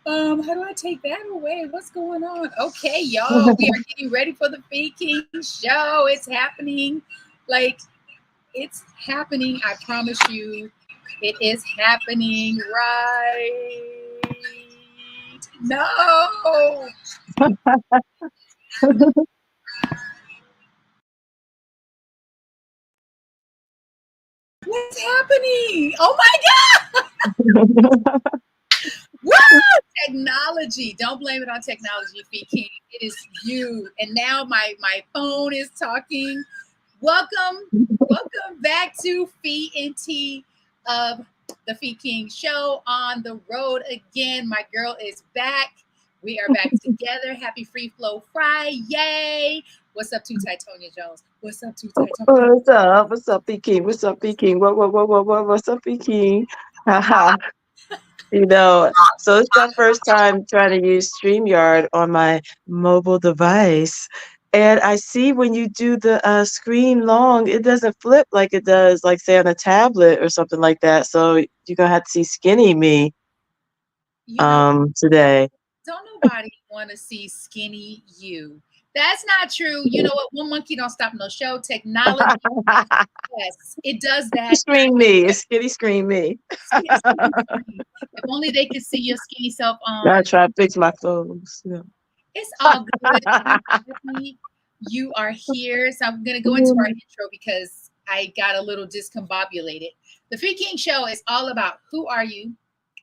How do I take that away? What's going on? Okay, y'all, we are getting ready for the Feed King show. It's happening. Like, it's happening. I promise you, it is happening right. No. What's happening? Oh my God. Woo! Technology. Don't blame it on technology, Feed King. It is you. And now my phone is talking. Welcome back to Feed and Tea of the Feed King show on the road again. My girl is back. We are back together. Happy Free Flow Friday. What's up, Too Tight Tonya Jones? What's up, Too Tight Tonya? What's up? What's up, Peking? What's up, Peking? What's up, Peking? Haha. So it's my first time trying to use StreamYard on my mobile device. And I see when you do the screen long, it doesn't flip like it does, like say on a tablet or something like that. So you're gonna have to see skinny me You know, today. don't nobody want to see skinny you. That's not true. You know what? One monkey don't stop no show. Technology, yes, it does that. Screen me. It's skinny screen me. If only they could see your skinny self Gotta on. try to fix my phones. Yeah. It's all good. I'm happy you are here. So I'm going to go into our intro because I got a little discombobulated. The Free King Show is all about who are you?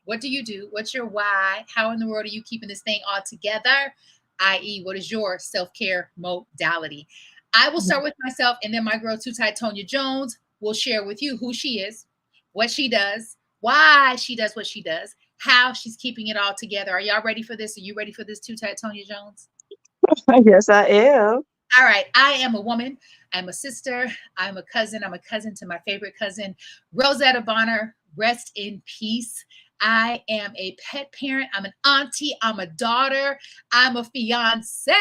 What do you do? What's your why? How in the world are you keeping this thing all together? I.e., what is your self-care modality? I will start with myself, and then my girl, Too Tight Tonya Jones, will share with you who she is, what she does, why she does what she does, how she's keeping it all together. Are y'all ready for this? Are you ready for this, Too Tight Tonya Jones? Yes, I am. All right. I am a woman. I'm a sister. I'm a cousin. I'm a cousin to my favorite cousin, Rosetta Bonner. Rest in peace. I am a pet parent. I'm an auntie. I'm a daughter. I'm a fiance.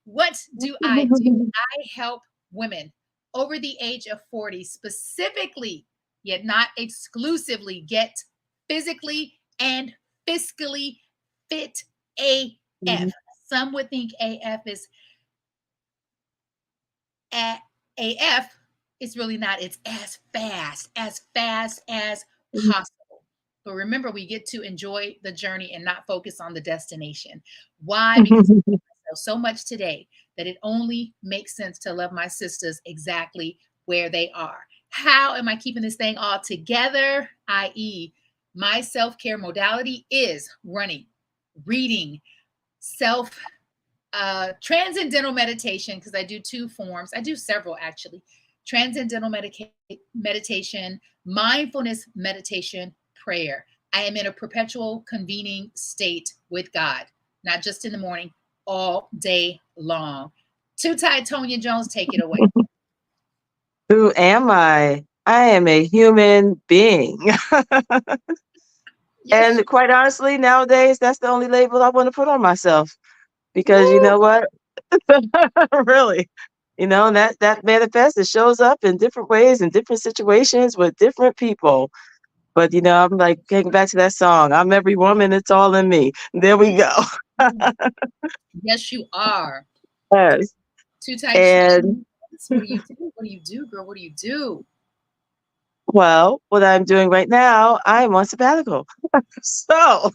What do I do? I help women over the age of 40, specifically, yet not exclusively, get physically and fiscally fit AF. Some would think AF is AF. It's really not. It's as fast as possible. But remember, we get to enjoy the journey and not focus on the destination. Why? Because I love myself so much today that it only makes sense to love my sisters exactly where they are. How am I keeping this thing all together? I.e., my self care modality is running, reading, self transcendental meditation, because I do two forms. I do several actually. Transcendental meditation, mindfulness meditation, prayer. I am in a perpetual convening state with God, not just in the morning, all day long. Too tight, Tonya Jones, take it away. Who am I? I am a human being. Yes. And quite honestly, nowadays, that's the only label I want to put on myself. Because you Woo! know what? Really, and that manifests, it shows up in different ways, in different situations with different people. But, I'm like getting back to that song, I'm every woman, it's all in me. There we go. Yes, you are. Yes. Too tight. And What do you do? What do you do, girl? What do you do? well, what I'm doing right now, I'm on sabbatical. So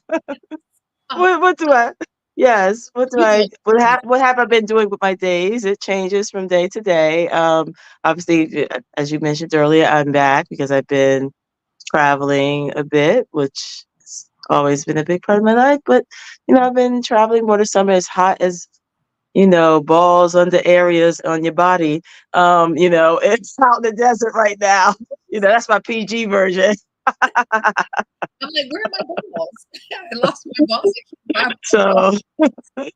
Oh, what do I yes, you look what have I been doing with my days? It changes from day to day. Obviously, as you mentioned earlier, I'm back because I've been traveling a bit, which has always been a big part of my life. But, I've been traveling more this summer, as hot as, balls on the areas on your body. It's out in the desert right now. That's my PG version. I'm like, where are my balls? I lost my balls. My balls. So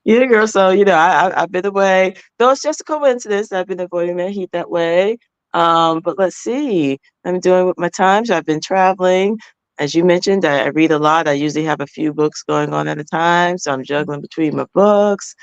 yeah, girl. So I've been away. Though it's just a coincidence that I've been avoiding that heat that way. But let's see. I'm doing with my time. So I've been traveling. As you mentioned, I read a lot. I usually have a few books going on at a time. So I'm juggling between my books.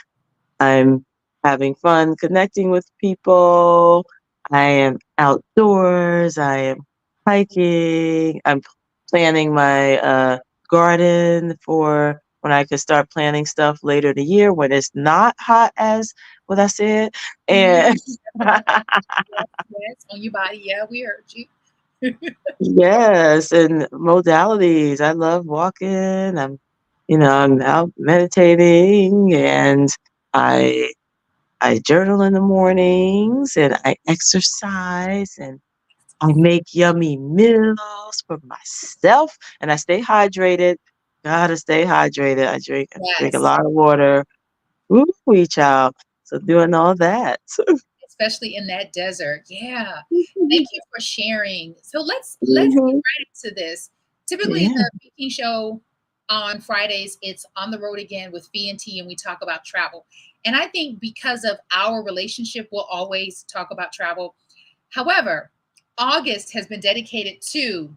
I'm having fun connecting with people. I am outdoors. I am hiking. I'm planning my garden for when I could start planting stuff later in the year when it's not hot as what I said. And Yes, yes, on your body. Yeah, we heard you. yes, and modalities. I love walking. I'm out meditating and I I journal in the mornings and I exercise and I make yummy meals for myself and I stay hydrated. Gotta stay hydrated. I drink a Yes, lot of water. Ooh, child. So doing all that. especially in that desert. Yeah. Thank you for sharing. So let's get Mhm. right into this. Typically, Yeah. the speaking show on Fridays, it's on the road again with V and T, and we talk about travel. And I think because of our relationship, we'll always talk about travel. However, August has been dedicated to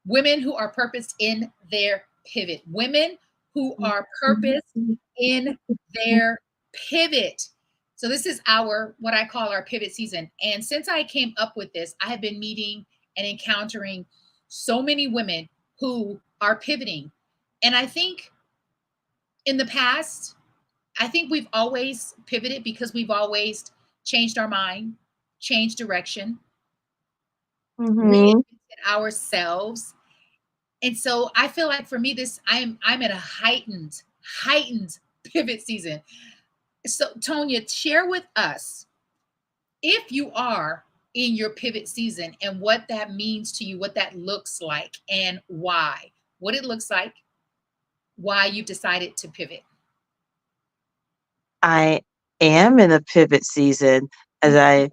women who are purposed in their pivot, women who are purposed in their pivot. So this is our what I call our pivot season. And since I came up with this, I have been meeting and encountering so many women who are pivoting. And I think in the past, I think we've always pivoted because we've always changed our mind, changed direction, Mhm. reinvented ourselves. And so I feel like for me, this I'm in a heightened pivot season. So Tonya, share with us if you are in your pivot season and what that means to you, what that looks like, and why. What it looks like, why you've decided to pivot. I am in a pivot season, as I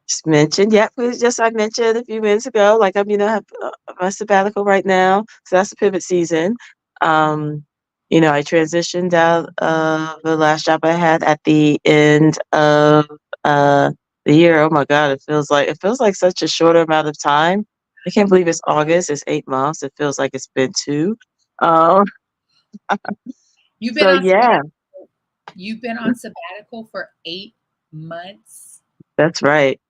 just mentioned. Yep, it was just I mentioned a few minutes ago. Like I have my sabbatical right now, so that's a pivot season. Um, I transitioned out of the last job I had at the end of the year. Oh my God, it feels like such a shorter amount of time. I can't believe it's August. It's 8 months. It feels like it's been two. Um, You've been so on yeah, you've been on sabbatical for 8 months. that's right.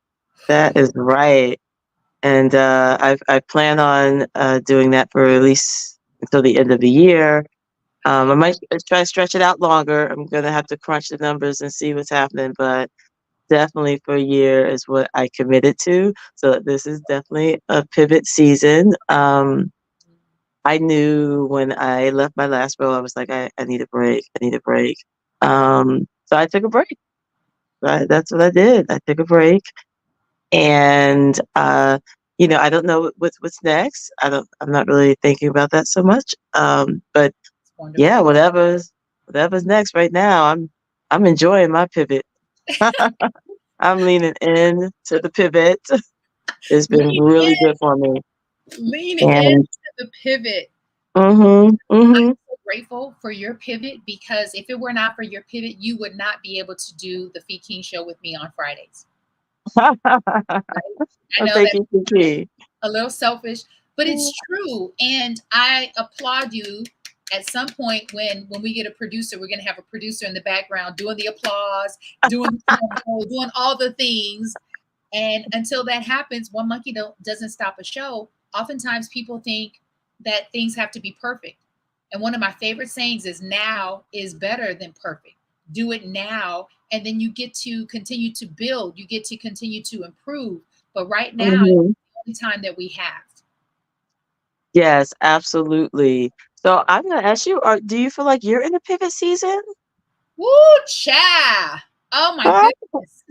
That is right. And I plan on doing that for at least until the end of the year. I might try to stretch it out longer. I'm gonna have to crunch the numbers and see what's happening, but definitely for a year is what I committed to. So this is definitely a pivot season. I knew when I left my last role, I was like, I need a break. I need a break. So I took a break. That's what I did. I took a break. And, I don't know what's next. I'm not really thinking about that so much. But It's yeah, wonderful. whatever's next right now, I'm enjoying my pivot. I'm leaning in to the pivot. It's been Lean really in, good for me. lean And into the pivot. mhm, mhm. So grateful for your pivot because if it were not for your pivot, you would not be able to do the Fee King show with me on Fridays. Right? I Well, know thank that you, Kiki. a little selfish, but it's true. And I applaud you at some point when we get a producer, we're gonna have a producer in the background doing the applause, doing the drum roll, doing all the things. And until that happens, one monkey doesn't stop a show. Oftentimes people think that things have to be perfect. And one of my favorite sayings is now is better than perfect. Do it now, and then you get to continue to build, you get to continue to improve. But right now is Mhm. the only time that we have. Yes, absolutely. So I'm gonna ask you, do you feel like you're in a pivot season? Woo cha! Oh my Ah, goodness.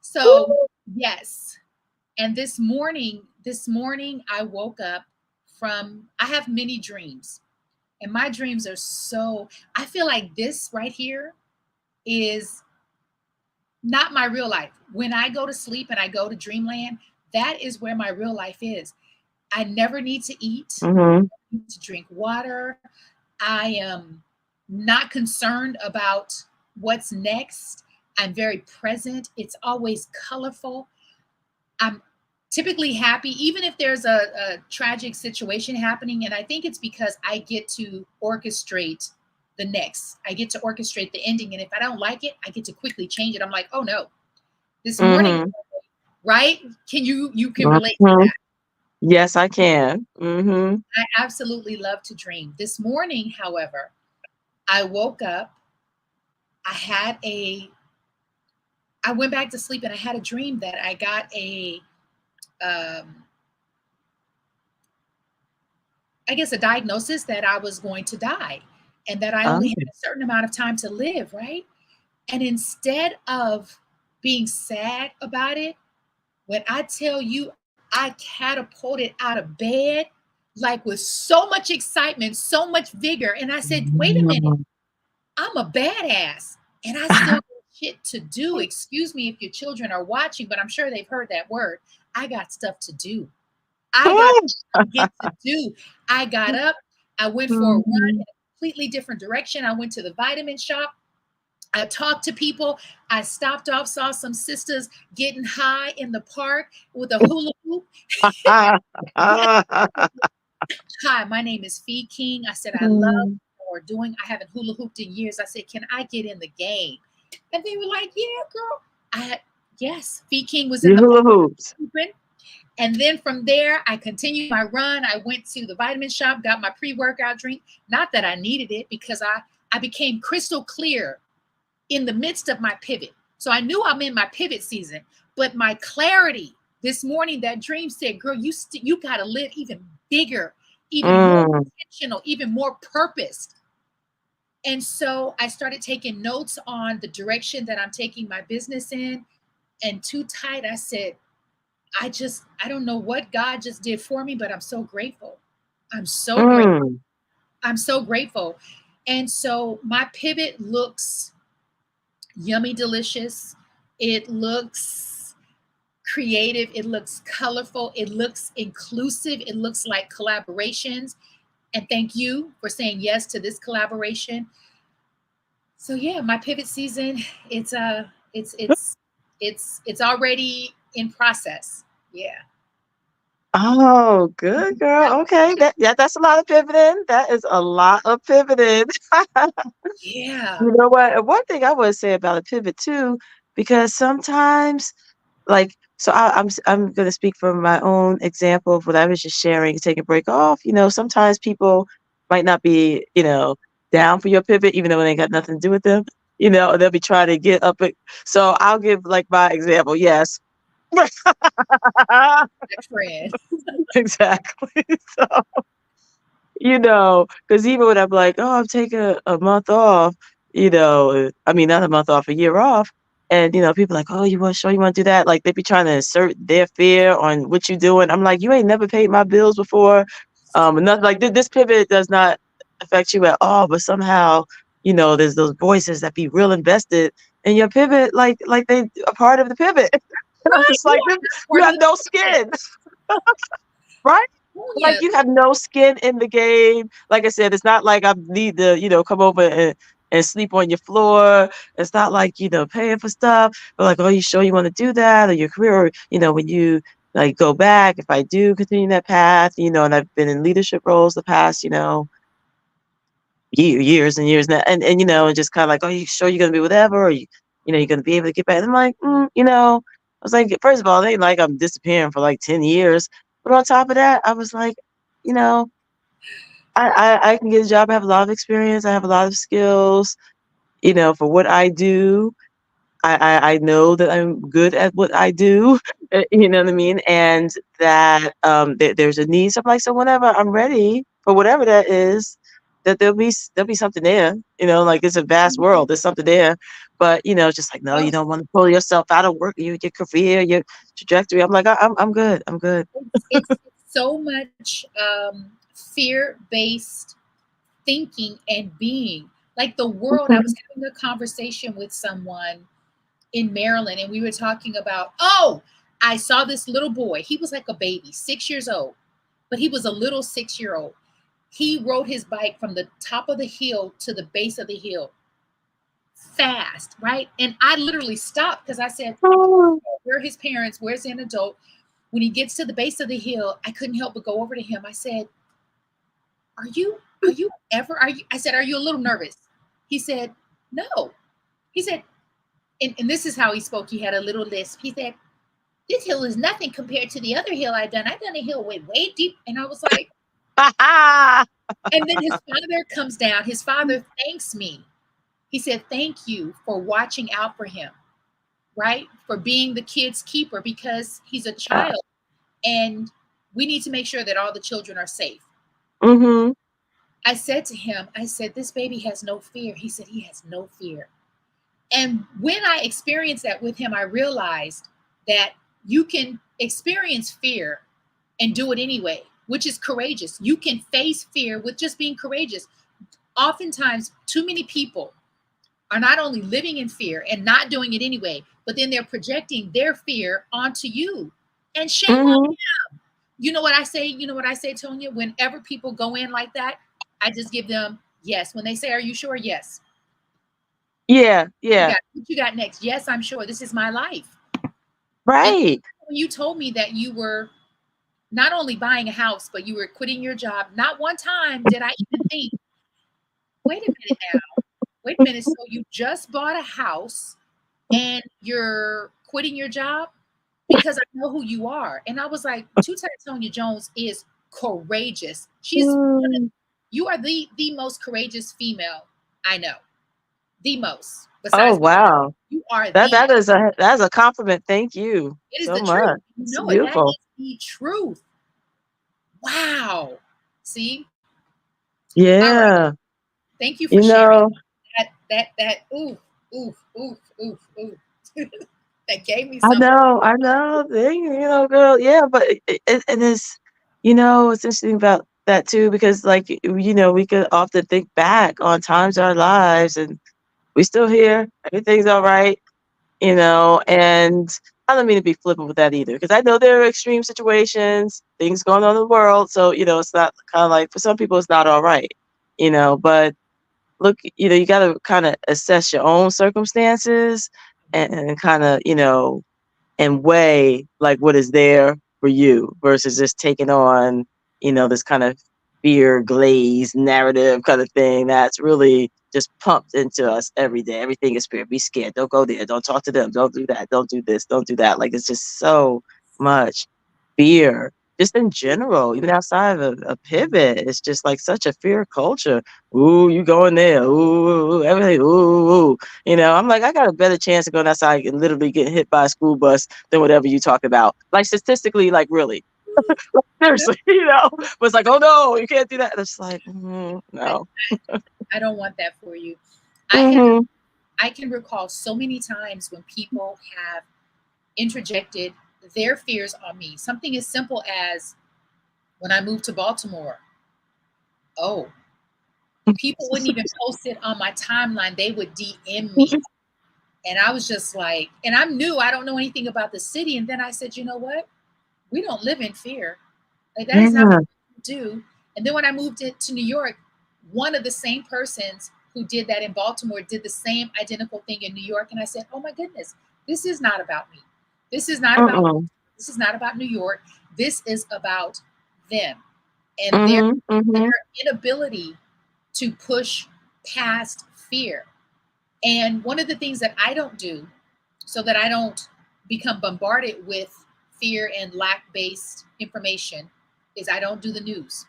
So yes. And this morning I woke up from I have many dreams. And my dreams are so I feel like this right here is not my real life. When I go to sleep and I go to dreamland, that is where my real life is. I never need to eat, mhm, to drink water. I am not concerned about what's next. I'm very present. It's always colorful. I'm typically happy, even if there's a tragic situation happening. And I think it's because I get to orchestrate the next. I get to orchestrate the ending. And if I don't like it, I get to quickly change it. I'm like, oh no, this morning, mhm, right? You can relate to mhm. that. Yes, I can. Mhm. I absolutely love to dream. This morning, however, I woke up, I had a I went back to sleep and I had a dream that I got a um I guess a diagnosis that I was going to die and that I only had Oh. a certain amount of time to live, right? And instead of being sad about it, when I tell you I catapulted out of bed like with so much excitement, so much vigor, and I said, "Wait a minute, Mm. I'm a badass and I still got shit to do." Excuse me if your children are watching, but I'm sure they've heard that word. I got stuff to do. I got to get to do. I got up, I went for a run Mhm. in a completely different direction. I went to the vitamin shop. I talked to people. I stopped off, saw some sisters getting high in the park with a hula hoop. "Hi, my name is Fee King." I said, "I love Mm. what we're doing. I haven't hula hooped in years." I said, "Can I get in the game?" And they were like, "Yeah, girl." I had, yes, Fee King was in You the park hula hoops. hooping. And then from there, I continued my run. I went to the vitamin shop, got my pre workout drink. Not that I needed it because I became crystal clear in the midst of my pivot. So I knew I'm in my pivot season, but my clarity this morning, that dream said, "Girl, you got to live even bigger, even more Mm. intentional, even more purposed." And so I started taking notes on the direction that I'm taking my business in. And too tight, I said, I don't know what God just did for me, but I'm so grateful. I'm so grateful. Mm. I'm so grateful. And so my pivot looks yummy, delicious. It looks creative. It looks colorful. It looks inclusive. It looks like collaborations. And thank you for saying yes to this collaboration. So yeah, my pivot season, it's it's already in process. Yeah. Oh, good girl. Okay. That's a lot of pivoting. That is a lot of pivoting. Yeah. You know what? One thing I would say about a pivot too, because sometimes, like, so I'm gonna speak from my own example of what I was just sharing, take a break off. Sometimes people might not be, down for your pivot, even though it ain't got nothing to do with them. They'll be trying to get up. So I'll give like my example. Yes. Friend. Exactly. Because even when I'm like, "Oh, I'm taking a month off," I mean, not a month off, a year off, and, people like, "Oh, you wanna show you wanna do that?" Like, they be trying to insert their fear on what you doing. I'm like, "You ain't never paid my bills before." And nothing like this pivot does not affect you at all, but somehow, there's those voices that be real invested in your pivot, like they a part of the pivot. And I'm Right. just You like, are not "You part of have the no pivot. skin." Right? Like, Yeah. you have no skin in the game. Like I said, it's not like I need to, come over and sleep on your floor. It's not like, paying for stuff. But like, "Oh, you sure you wanna do that?" Or your career or, when you, like, go back, if I do continue that path, and I've been in leadership roles the past, years and years now, and just kinda like, "Oh, you sure you're gonna be whatever, or you're gonna be able to get back?" And I'm like, I was like, first of all, it ain't like I'm disappearing for like 10 years. But on top of that, I was like, you know, I can get a job. I have a lot of experience. I have a lot of skills, for what I do. I know that I'm good at what I do, you know what I mean? And that, there's a need. So I'm like, so whenever I'm ready for whatever that is, that there'll be something there, like it's a vast world. There's something there. But, just like, no, you Well, don't want to pull yourself out of work, your career, your trajectory. I'm like, I'm good. I'm good. it's so much fear-based thinking and being. Like the world, I was Mhm. having a conversation with someone in Maryland, and we were talking about, oh, I saw this little boy. He was like a baby, 6 years old, but he was a little 6 year old. He rode his bike from the top of the hill to the base of the hill fast, right? And I literally stopped because I said, Oh, where are his parents? Where's an adult? When he gets to the base of the hill, I couldn't help but go over to him. I said, are you, I said, "Are you a little nervous?" He said, "No." He said, and this is how he spoke. He had a little lisp. He said, This hill is nothing compared to the other hill I've done. I've done a hill way deep. And I was like, and then his father comes down. His father thanks me. He said, thank you for watching out for him, right? For being the kid's keeper because he's a Uh, child and we need to make sure that all the children are safe. mhm. I said to him, I said, this baby has no fear. He said, he has no fear. And when I experienced that with him, I realized that you can experience fear and do it anyway, which is courageous. You can face fear with just being courageous. Oftentimes, too many people are not only living in fear and not doing it anyway, but then they're projecting their fear onto you. And shame on Mhm. them. You know what I say? You know what I say, Tonya? Whenever people go in like that, I just give them yes. When they say, are you sure? Yes. Yeah, yeah. What you got next? Yes, I'm sure. This is my life. And Right. when you told me that you were not only buying a house, but you were quitting your job, not one time did I even think, wait a minute now. Wait a minute. So you just bought a house and you're quitting your job? Because I know who you are. And I was like, Two Tonya Jones is courageous. Mm. You are the most courageous female I know. The most. Oh, Besides, wow. you are That the. that's a compliment. Thank you It is so the truth. much. You It's know it. That beautiful. is the truth. Wow. See? All right. Yeah. Thank you for You sharing know, that oof, oof. That gave me I something. know, I know. Girl, yeah, but it is, it's interesting about that too, because like, we could often think back on times in our lives and we still here, everything's all right, and I don't mean to be flippant with that either, because I know there are extreme situations, things going on in the world, so, it's not kind of like, for some people, it's not all right, but look, you got to kind of assess your own circumstances and kind of, and weigh like what is there for you versus just taking on, this kind of fear glazed narrative kind of thing that's really just pumped into us every day. Everything is fear. Be scared. Don't go there. Don't talk to them. Don't do that. Don't do this. Don't do that. Like it's just so much fear. Just in general, even outside of a pivot, it's just like such a fear culture. Ooh, you going there? Ooh, everything. Ooh, ooh. I'm like, I got a better chance of going outside and literally getting hit by a school bus than whatever you talk about. Like statistically, like really, seriously, But it's like, oh no, you can't do that. And it's like, I, no. I don't want that for you. I have Hmm. I can recall so many times when people have interjected their fears on me. Something as simple as when I moved to Baltimore. Oh, people wouldn't even post it on my timeline. They would DM me. And I was just like, and I'm new. I don't know anything about the city. And then I said, you know what? We don't live in fear. Like that is not Yeah. what we do. And then when I moved it to New York, one of the same persons who did that in Baltimore did the same identical thing in New York. And I said, oh my goodness, this is not about me. This is not about Mm-mm. this is not about New York. This is about them and Mhm. Mhm. their inability to push past fear. And one of the things that I don't do so that I don't become bombarded with fear and lack based information is I don't do the news.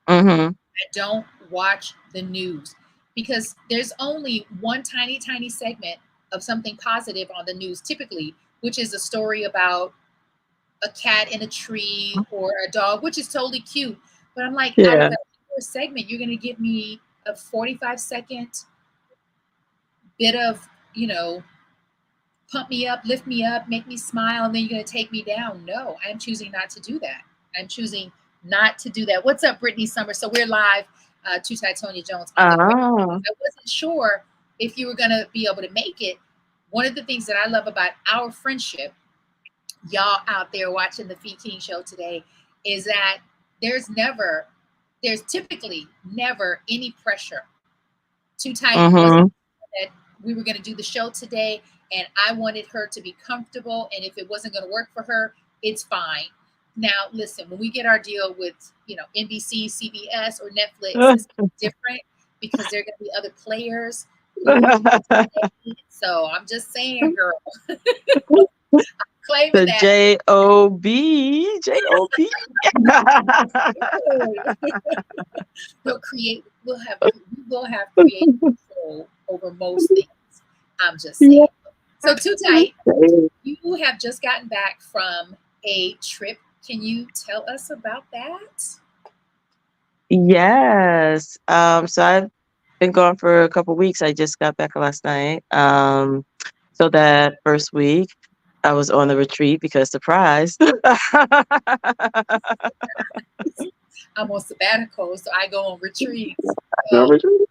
Mhm. I don't watch the news because there's only one tiny segment of something positive on the news typically, which is a story about a cat in a tree or a dog, which is totally cute. But I'm like, out of Yeah. that segment, you're going to give me a 45-second bit of, you know, pump me up, lift me up, make me smile, and then you're going to take me down. No, I'm choosing not to do that. I'm choosing not to do that. What's up, Brittany Summer? So we're live, to Tonya Jones on the radio. Ah. I wasn't sure if you were going to be able to make it. One of the things that I love about our friendship, y'all out there watching the Fee King show today, is that there's never, there's typically never any pressure. Too Tight was Mhm. that we were going to do the show today and I wanted her to be comfortable, and if it wasn't going to work for her, it's fine. Now listen, when we get our deal with, NBC, CBS, or Netflix, it's different because there are going to be other players. Ooh, so I'm just saying, girl, Claiming The that. J-O-B, J-O-B. We'll create. We will have creative control over most things. I'm just saying. Yeah. So too tight. You have just gotten back from a trip. Can you tell us about that? Yes. So I've been gone for a couple weeks. I just got back last night. So that first week I was on the retreat because surprise. I'm on sabbatical, so I go on retreats. No Oh, retreat.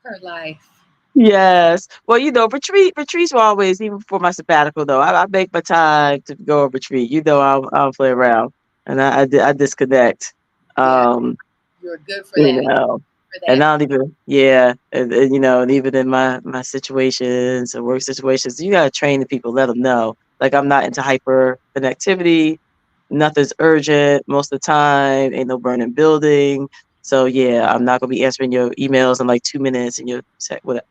her life. Yes. Well, retreats were always, even before my sabbatical though. I make my time to go on retreat. I'll play around and I disconnect. Yeah, Um, you're good for You that. know, For and that. I don't even, yeah, and even in my situations and work situations, you gotta train the people, let them know. Like I'm not into hyper connectivity. Nothing's urgent most of the time. Ain't no burning building. So yeah, I'm not gonna be answering your emails in like 2 minutes and your whatever.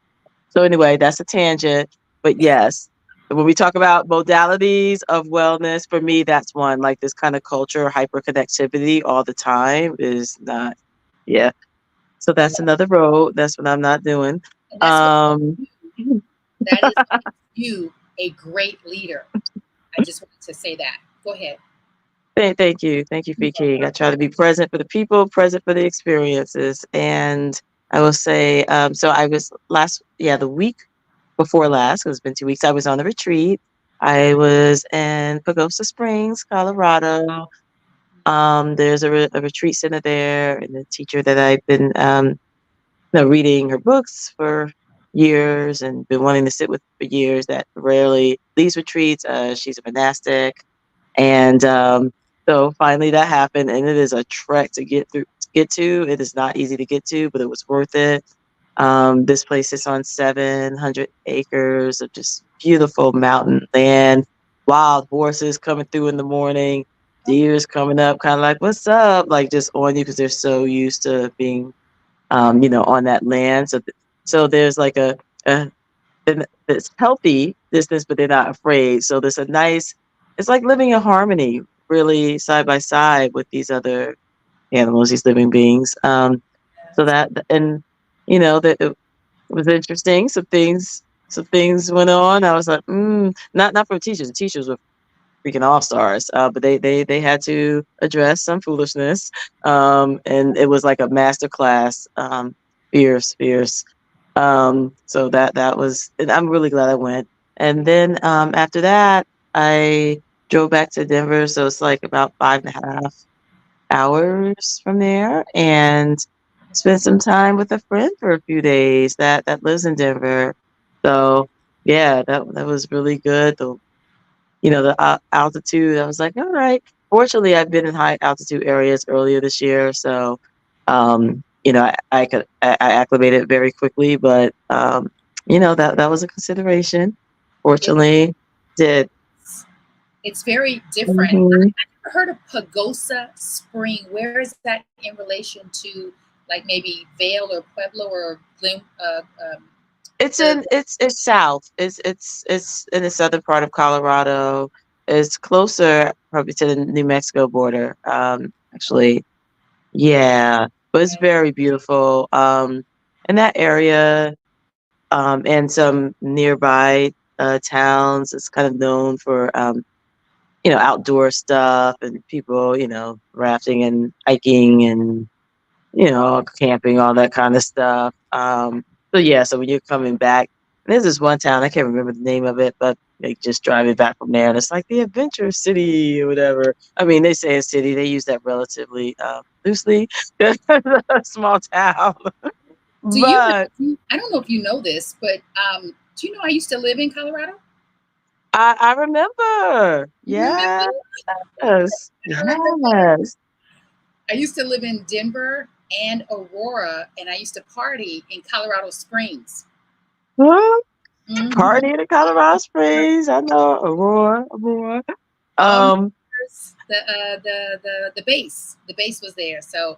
So anyway, that's a tangent. But yes, when we talk about modalities of wellness, for me, that's one. Like this kind of culture, hyper connectivity all the time is not. Yeah, so that's another road. That's what I'm not doing. And that's what Um, that is what makes you a great leader. I just wanted to say that. Go ahead. thank you, Free King. I try to be present for the people, present for the experiences, and I will say, so I was the week before last, 'cause it's been 2 weeks. I was on a retreat. I was in Pagosa Springs, Colorado. There's a retreat center there, and the teacher that I've been reading her books for years and been wanting to sit with for years that rarely leads retreats. She's a monastic. And so finally that happened. And it is a trek to get to. It is not easy to get to, but it was worth it. This place is on 700 acres of just beautiful mountain land, wild horses coming through in the morning, deers coming up, kind of like, what's up? Like just on you because they're so used to being on that land. So there's like a this healthy distance, but they're not afraid. So there's a nice, it's like living in harmony, really side by side with these other animals, these living beings. So that, and that it was interesting. Some things went on. I was like, not for teachers. The teachers were freaking all stars. But they had to address some foolishness. And it was like a master class. Fierce. So that was, and I'm really glad I went. And then after that, I drove back to Denver. So it's like about 5.5 hours from there, and spent some time with a friend for a few days that lives in Denver. So yeah, that was really good. The altitude, I was like, all right. Fortunately, I've been in high altitude areas earlier this year, so I acclimated very quickly, but that was a consideration. It, Fortunately, did. it's very different. Mhm. I never heard of Pagosa Spring. Where is that in relation to, like maybe Vail or Pueblo or Glen, the It's south. It's in the southern part of Colorado. It's closer probably to the New Mexico border. Actually, yeah, but it's very beautiful. In that area, and some nearby towns, it's kind of known for outdoor stuff and people, rafting and hiking and camping, all that kind of stuff. So yeah, so when you're coming back, there's this one town, I can't remember the name of it, but like just driving back from there, and it's like the adventure city or whatever. I mean, they say a city, they use that relatively loosely. A small town, do you but know? I don't know if you know this, but do you know I used to live in Colorado? I remember. You remember? Yes, I remember. yes. I used to live in Denver and Aurora, and I used to party in Colorado Springs. Huh? Hmm. Party in the Colorado Springs. I know Aurora. All my Um, years, the base was there. So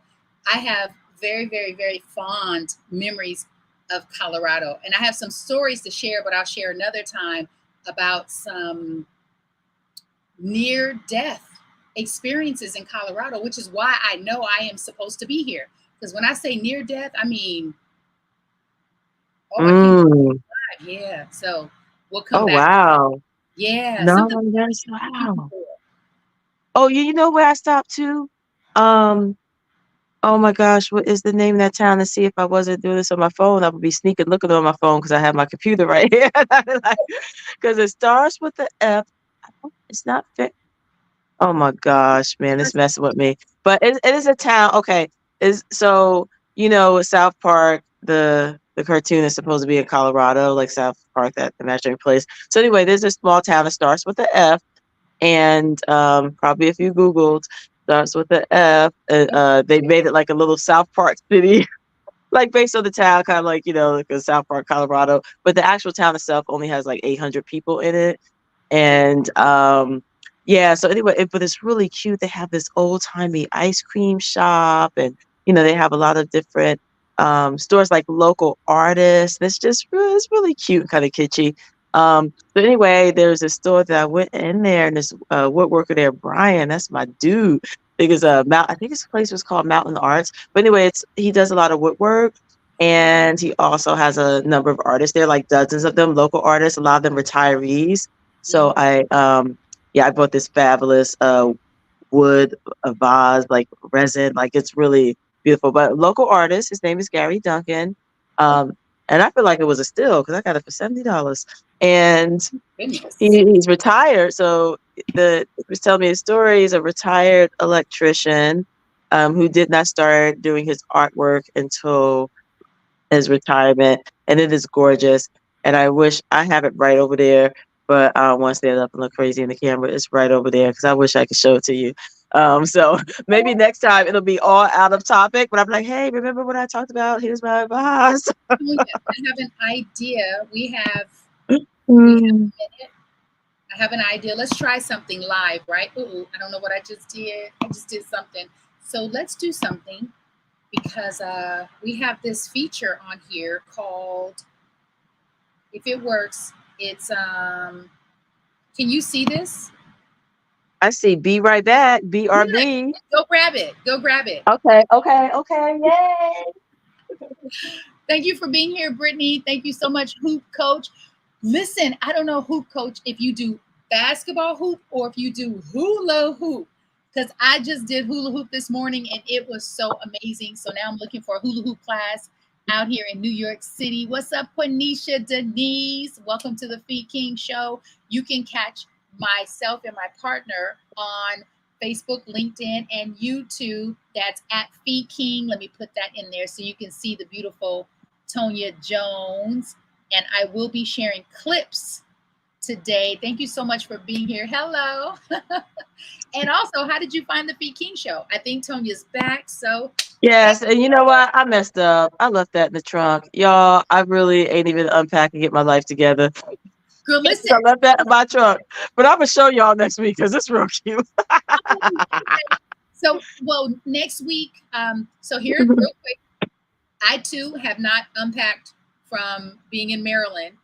I have very, very, very fond memories of Colorado, and I have some stories to share, but I'll share another time about some near death experiences in Colorado, which is why I know I am supposed to be here. Because when I say near death, I mean, oh, I can't Mm. drive. Yeah. So we'll come Oh, back. wow. Yeah. No, Something that's to wow. for. Oh, you know where I stopped too? Um, oh my gosh, what is the name of that town? To see if I wasn't doing this on my phone, I would be sneaking looking on my phone because I have my computer right here. Because it starts with the F. It's not fit. Oh my gosh, man, it's messing with me. But it is a town. Okay, is so South Park, the cartoon is supposed to be in Colorado, like South Park, that imaginary place. So anyway, there's a small town that starts with the F, and probably if you Googled starts with the F, they made it like a little South Park city, like based on the town, kind of like like a South Park, Colorado. But the actual town itself only has like 800 people in it. And yeah, so anyway, but it's really cute. They have this old-timey ice cream shop, and they have a lot of different stores, like local artists. And it's really cute and kind of kitschy. But anyway, there's a store that I went in there, and this woodworker there, Brian, that's my dude. I think his place was called Mountain Arts. But anyway, he does a lot of woodwork, and he also has a number of artists there, like dozens of them, local artists, a lot of them retirees. So Mhm. I bought this fabulous wood vase, like resin, like it's really beautiful. But local artist, his name is Gary Duncan, Oh, um, and I feel like it was a steal because I got it for $70, and goodness. he's retired. So he was telling me his story. He's a retired electrician who did not start doing his artwork until his retirement, and it is gorgeous. And I wish I have it right over there, but I don't want to stand up and look crazy in the camera. It's right over there because I wish I could show it to you. So maybe next time it'll be all out of topic, but I'm like, hey, remember what I talked about? Here's my advice. Oh, yeah. I have an idea. We have Mm. a minute. I have an idea. Let's try something live, right? Ooh, I don't know what I just did. I just did something. So let's do something because we have this feature on here called, if it works, it's can you see this? I see. Be right back. Yeah, BRB. go grab it. Go grab it. Okay, okay, okay. Yay. Thank you for being here, Brittany. Thank you so much, Hoop Coach. Listen, I don't know, Hoop Coach, if you do basketball hoop or if you do hula hoop, because I just did hula hoop this morning and it was so amazing. So now I'm looking for a hula hoop class out here in New York City. What's up, Quenisha Denise? Welcome to the Feed King Show. You can catch myself and my partner on Facebook, LinkedIn, and YouTube. That's at Feed King. Let me put that in there so you can see the beautiful Tonya Jones. And I will be sharing clips today. Thank you so much for being here. Hello. And also, how did you find the Feed King Show? I think Tonya's back. So, hey, Yes, and you know what? I messed up. I left that in the trunk. Y'all, I really ain't even unpack and get my life together. girl, I listen. left that in my trunk. But I'm gonna show y'all next week because it's real cute. Okay. So, well, next week, so here, real quick, I too have not unpacked from being in Maryland.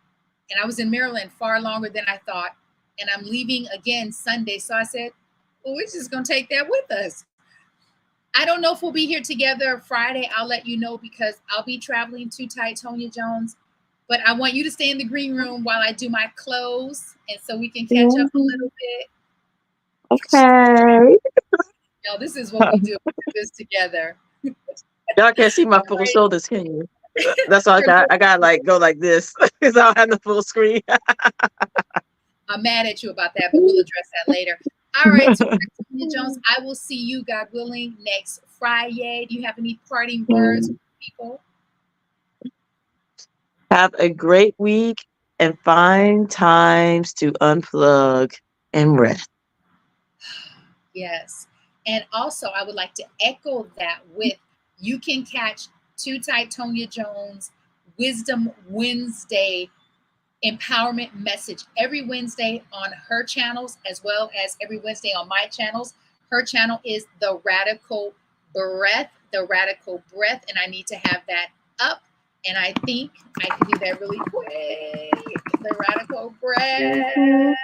And I was in Maryland far longer than I thought. And I'm leaving again Sunday. So I said, well, we're just going to take that with us. I don't know if we'll be here together Friday. I'll let you know because I'll be traveling too tight, Tonya Jones. But I want you to stay in the green room while I do my clothes. And so we can catch up a Mhm. little bit. Okay. Y'all, this is what we do. We do this together. Y'all can't see my All full right. shoulders, can you? That's why I got like go like this because I don't have the full screen. I'm mad at you about that, but we'll address that later. All right, so Tonya Jones, I will see you, God willing, next Friday. Do you have any parting words for people? Have a great week and find times to unplug and rest. Yes. And also, I would like to echo that with you can catch Too Tight Tonya Jones Wisdom Wednesday empowerment message every Wednesday on her channels as well as every Wednesday on my channels. Her channel is the Radical Breath, and I need to have that up. And I think I can do that really quick. The Radical Breath, Mhm.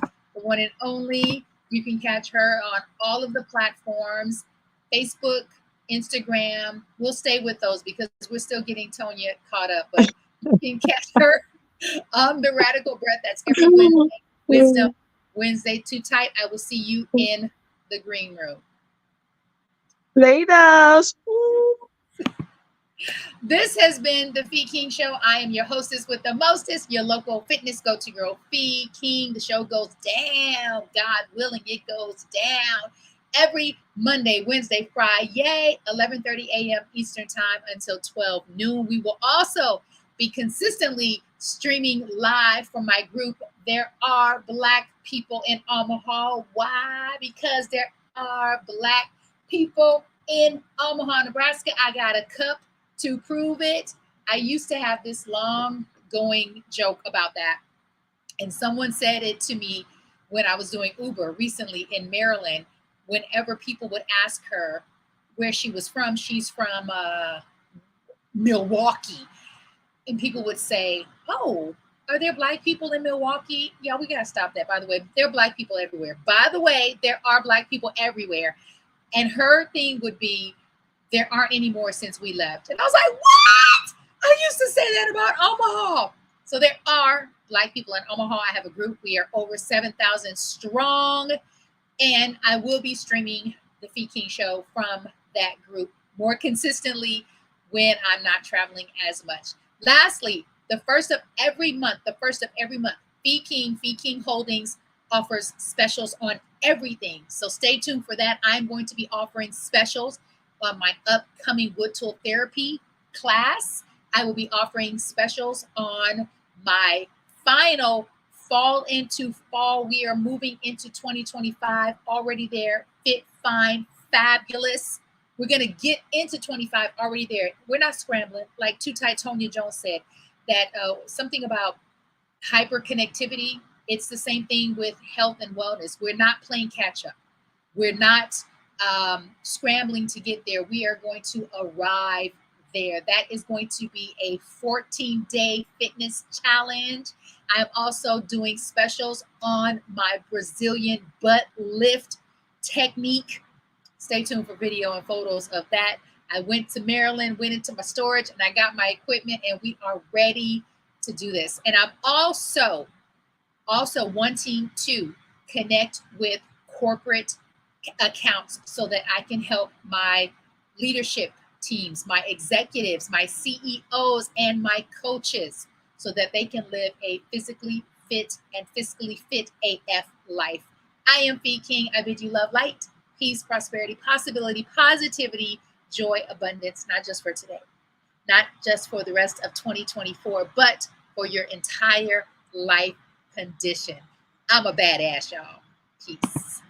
the one and only. You can catch her on all of the platforms, Facebook, Instagram. We'll stay with those because we're still getting Tonya caught up, but you can catch her on the Radical Breath. That's every Wednesday. Wisdom Wednesday. Too tight. I will see you in the green room. Later. This has been the Fee King Show. I am your hostess with the mostest, your local fitness go-to girl, Fee King. The show goes down. God willing, it goes down every Monday, Wednesday, Friday, 11:30 a.m. Eastern Time until 12 noon. We will also be consistently streaming live from my group. There are Black people in Omaha. Why? Because there are Black people in Omaha, Nebraska. I got a cup to prove it. I used to have this long going joke about that. And someone said it to me when I was doing Uber recently in Maryland. Whenever people would ask her where she was from, she's from Milwaukee. And people would say, "Oh, are there Black people in Milwaukee?" Yeah, we got to stop that, by the way. There are Black people everywhere. By the way, there are Black people everywhere. And her thing would be, "There aren't any more since we left." And I was like, what? I used to say that about Omaha. So there are Black people in Omaha. I have a group. We are over 7,000 strong. And I will be streaming the Fee King Show from that group more consistently when I'm not traveling as much. Lastly, the first of every month, Fee King Holdings offers specials on everything. So stay tuned for that. I'm going to be offering specials on my upcoming wood tool therapy class. I will be offering specials on my final fall into fall. We are moving into 2025 already there. Fit, fine, fabulous. We're going to get into 25 already there. We're not scrambling. Like Too Tight Tonya Jones said, that something about hyperconnectivity. It's the same thing with health and wellness. We're not playing catch up. We're not scrambling to get there. We are going to arrive there. That is going to be a 14-day fitness challenge. I'm also doing specials on my Brazilian butt lift technique. Stay tuned for video and photos of that. I went to Maryland, went into my storage, and I got my equipment, and we are ready to do this. And I'm also wanting to connect with corporate accounts so that I can help my leadership teams, my executives, my CEOs, and my coaches so that they can live a physically fit and fiscally fit AF life. I am Fee King. I bid you love, light, peace, prosperity, possibility, positivity, joy, abundance, not just for today, not just for the rest of 2024, but for your entire life condition. I'm a badass, y'all. Peace.